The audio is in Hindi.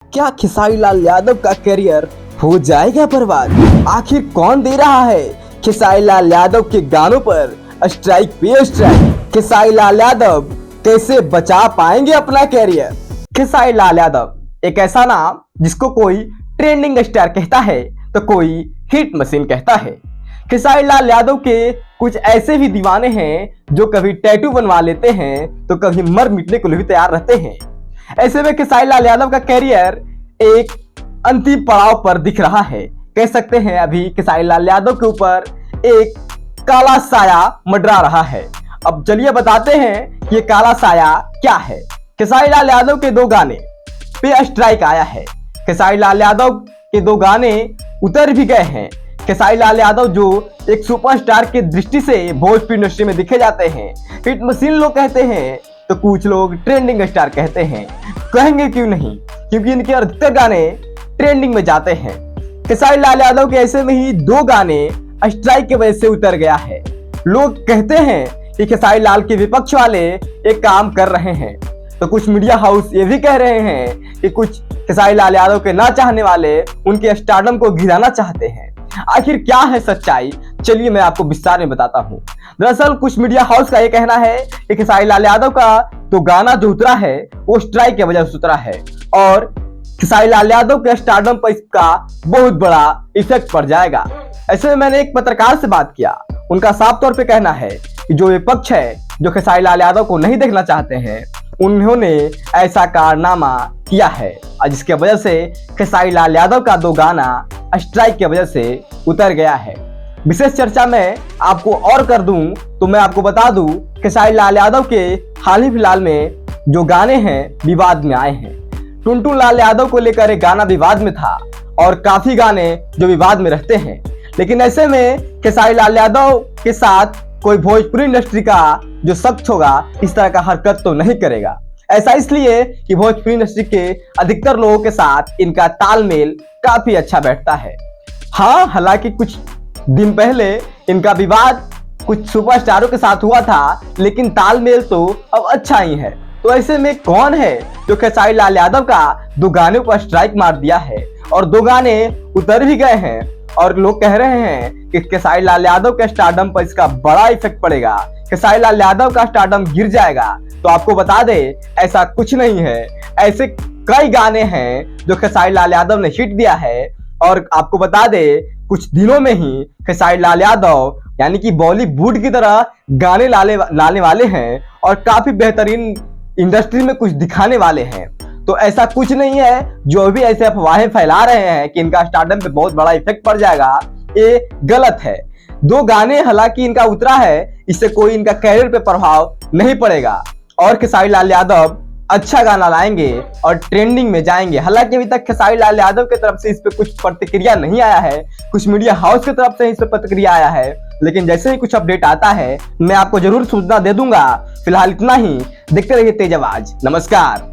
क्या खेसारी लाल यादव का करियर हो जाएगा बर्बाद? आखिर कौन दे रहा है खेसारी लाल यादव के गानों पर स्ट्राइक पे स्ट्राइक? खेसारी लाल यादव कैसे बचा पाएंगे अपना करियर? खेसारी लाल यादव एक ऐसा नाम जिसको कोई ट्रेंडिंग स्टार कहता है तो कोई हिट मशीन कहता है। खेसारी लाल यादव के कुछ ऐसे भी दीवाने हैं जो कभी टैटू बनवा लेते हैं तो कभी मर मिटने को भी तैयार रहते हैं। ऐसे में खेसारी लाल यादव का कैरियर एक अंतिम पड़ाव पर दिख रहा है। कह सकते हैं अभी खेसारी लाल यादव के ऊपर एक काला साया मंडरा रहा है। अब चलिए बताते हैं कि ये काला साया क्या है। खेसारी लाल यादव के दो गाने पे स्ट्राइक आया है। खेसारी लाल यादव के दो गाने उतर भी गए हैं। खेसारी लाल यादव जो एक सुपरस्टार की दृष्टि से भोजपुरी इंडस्ट्री में दिखे जाते हैं, हिट मशीन लोग कहते हैं तो कुछ लोग ट्रेंडिंग स्टार कहते हैं। कहेंगे क्यों नहीं, क्योंकि इनके अधिकतर गाने ट्रेंडिंग में जाते हैं। खेसारी लाल यादव के ऐसे में ही दो गाने स्ट्राइक की वजह से उतर गया है। लोग कहते हैं कि खेसारी लाल के विपक्ष वाले एक काम कर रहे हैं, तो कुछ मीडिया हाउस ये भी कह रहे हैं कि कुछ खेसारी लाल यादव के ना चाहने वाले उनके स्टारडम को गिराना चाहते हैं। आखिर क्या है सच्चाई, चलिए मैं आपको विस्तार में बताता हूँ। दरअसल कुछ मीडिया हाउस का ये कहना है कि खेसारी लाल यादव का तो गाना जो उतरा है वो स्ट्राइक की वजह से उतरा है और खेसारी लाल यादव के स्टारडम पर इसका बहुत बड़ा इफेक्ट पड़ जाएगा। ऐसे में मैंने एक पत्रकार से बात किया, उनका साफ तौर पे कहना है कि जो विपक्ष है जो खेसारी लाल यादव को नहीं देखना चाहते हैं, उन्होंने ऐसा कारनामा किया है और जिसके वजह से खेसारी लाल यादव का दो गाना स्ट्राइक की वजह से उतर गया है। विशेष चर्चा में आपको और कर दूं तो मैं आपको बता दूं खेसारी लाल यादव के हाल ही फिलहाल में जो गाने हैं विवाद में आए हैं। टुनटुन लाल यादव को लेकर एक गाना विवाद में था और काफी गाने जो विवाद में रहते हैं, लेकिन ऐसे में खेसारी लाल यादव के साथ कोई भोजपुरी इंडस्ट्री का जो शख्स होगा इस तरह का हरकत तो नहीं करेगा। ऐसा इसलिए कि भोजपुरी इंडस्ट्री के अधिकतर लोगों के साथ इनका तालमेल काफी अच्छा बैठता है। हाँ, हालांकि कुछ दिन पहले इनका विवाद कुछ सुपरस्टारों के साथ हुआ था, लेकिन तालमेल तो अब अच्छा ही है। तो ऐसे में कौन है जो खेसारी लाल यादव का दो गानों पर स्ट्राइक मार दिया है और दो गाने उतर भी गए हैं और लोग कह रहे हैं कि खेसारी लाल यादव के स्टारडम पर इसका बड़ा इफेक्ट पड़ेगा, खेसारी लाल यादव का स्टारडम गिर जाएगा। तो आपको बता दे ऐसा कुछ नहीं है। ऐसे कई गाने हैं जो खेसारी लाल यादव ने हिट दिया है और आपको बता दे कुछ दिनों में ही खेसारी लाल यादव यानी कि बॉलीवुड की तरह गाने लाने वाले हैं और काफी बेहतरीन इंडस्ट्री में कुछ दिखाने वाले हैं। तो ऐसा कुछ नहीं है, जो भी ऐसे अफवाहें फैला रहे हैं कि इनका स्टारडम पे बहुत बड़ा इफेक्ट पड़ जाएगा, ये गलत है। दो गाने हालांकि इनका उतरा है, इससे कोई इनका कैरियर पे प्रभाव नहीं पड़ेगा और खेसारी लाल यादव अच्छा गाना लाएंगे और ट्रेंडिंग में जाएंगे। हालांकि अभी तक खेसारी लाल यादव की तरफ से इस पे कुछ प्रतिक्रिया नहीं आया है, कुछ मीडिया हाउस की तरफ से इस पे प्रतिक्रिया आया है, लेकिन जैसे ही कुछ अपडेट आता है मैं आपको जरूर सूचना दे दूंगा। फिलहाल इतना ही, देखते रहिए तेज आवाज। नमस्कार।